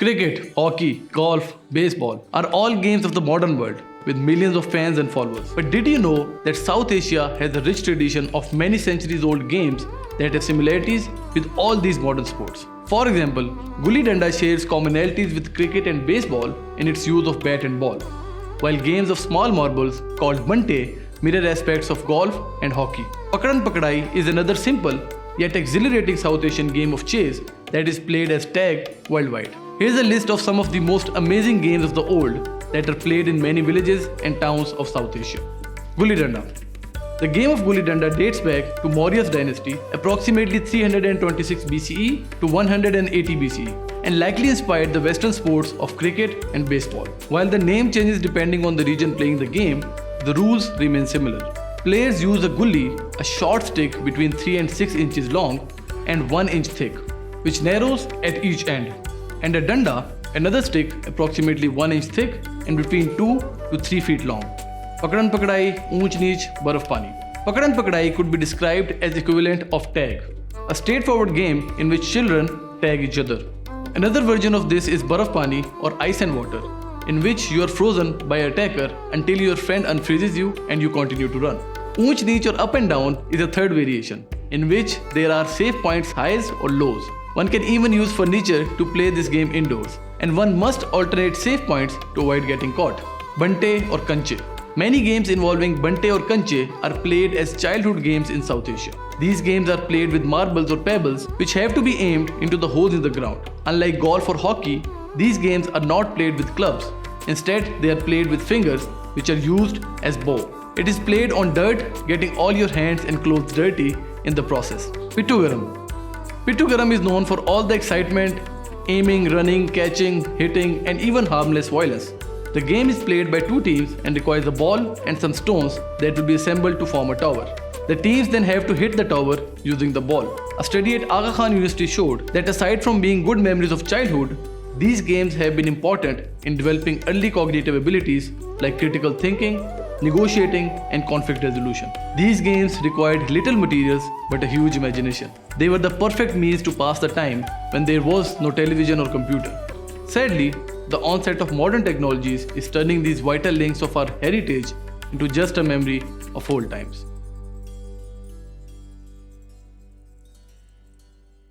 Cricket, hockey, golf, baseball are all games of the modern world with millions of fans and followers. But did you know that South Asia has a rich tradition of many centuries old games that have similarities with all these modern sports? For example, Gulli Danda shares commonalities with cricket and baseball in its use of bat and ball, while games of small marbles called Bante mirror aspects of golf and hockey. Pakdan Pakdai is another simple yet exhilarating South Asian game of chess that is played as tag worldwide. Here's a list of some of the most amazing games of the old that are played in many villages and towns of South Asia. Gulli Danda. The game of Gulli Danda dates back to Maurya's dynasty, approximately 326 BCE to 180 BCE, and likely inspired the Western sports of cricket and baseball. While the name changes depending on the region playing the game, the rules remain similar. Players use a gulli, a short stick between 3 and 6 inches long and 1 inch thick, which narrows at each end, and a danda, another stick approximately 1 inch thick and between 2 to 3 feet long. Pakdan Pakdai, Oonch Neech, Baraf Pani. Pakdan Pakdai could be described as equivalent of tag, a straightforward game in which children tag each other. Another version of this is Baraf Pani or ice and water, in which you are frozen by an attacker until your friend unfreezes you and you continue to run. Oonch Neech or up and down is a third variation, in which there are safe points highs or lows. One can even use furniture to play this game indoors, and one must alternate safe points to avoid getting caught. Bante or Kanche. Many games involving Bante or Kanche are played as childhood games in South Asia. These games are played with marbles or pebbles which have to be aimed into the holes in the ground. Unlike golf or hockey, these games are not played with clubs. Instead, they are played with fingers which are used as bow. It is played on dirt, getting all your hands and clothes dirty in the process. Pittu Garam. Pittu Garam is known for all the excitement, aiming, running, catching, hitting, and even harmless violence. The game is played by two teams and requires a ball and some stones that will be assembled to form a tower. The teams then have to hit the tower using the ball. A study at Aga Khan University showed that aside from being good memories of childhood, these games have been important in developing early cognitive abilities like critical thinking, negotiating, and conflict resolution. These games required little materials but a huge imagination. They were the perfect means to pass the time when there was no television or computer. Sadly, the onset of modern technologies is turning these vital links of our heritage into just a memory of old times.